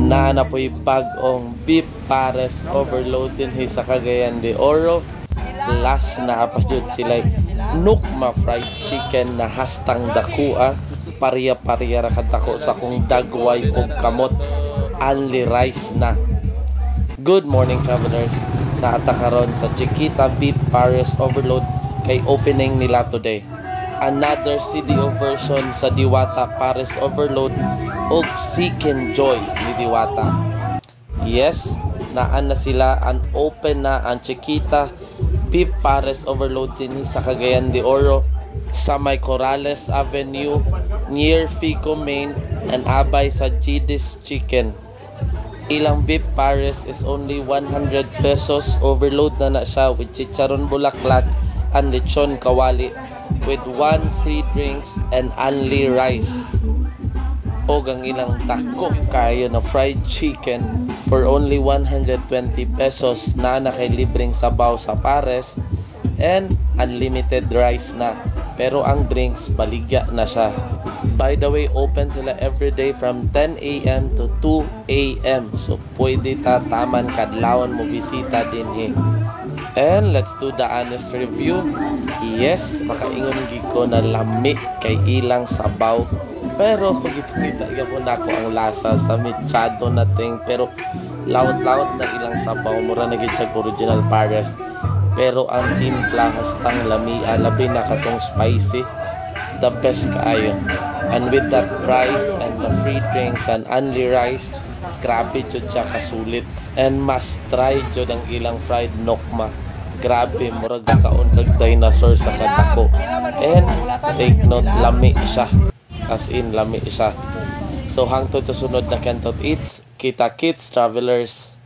na po'y bagong beef pares overload din sa Cagayan de Oro. Last na apasyod sila nukma fried chicken na hastang dakua. Pariya-pariya ra kadako sa kung dagway o kamot. Only rice na. Good morning, travelers. Naata karon sa Chiquita Beef Pares Overload kay opening nila today. Another CDO version sa Diwata Pares Overload o Seeking Joy ni Diwata. Yes, naan na sila, an open na ang Chiquita Beef Pares Overload din sa Cagayan de Oro sa may Corrales Avenue near Fico Main and abay sa GD's Chicken. Ilang beef pares is only 100 pesos. Overload na siya with chicharon bulaklak and lechon kawali with 1 free drinks and only rice. O ang ilang tako kayo na fried chicken for only 120 pesos na kay libreng sabaw sa pares and unlimited rice na. Pero ang drinks baligya na siya. By the way, open sila every day from 10 a.m. to 2 a.m. So pwede taman kadlawon mo bisita din eh. And let's do the honest review. Yes, makaingon giko na lami kay ilang sabaw. Pero pagkita po na ako ang lasa sa mechado nating. Pero laut-laut na ilang sabaw. Mura na gid siya original pares. Pero ang timpla hastang lami, labi na katong spicy. The best kaayo. And with that price and the free drinks and only rice, grabe jud siya kasulit. And must try jud ang ilang fried nokma. Grabe, murag kaon kag dinosaur sa kadako. And take note, lami siya. As in, lami siya. So hangtod sa sunod na Kentot Eats, kita kits travelers.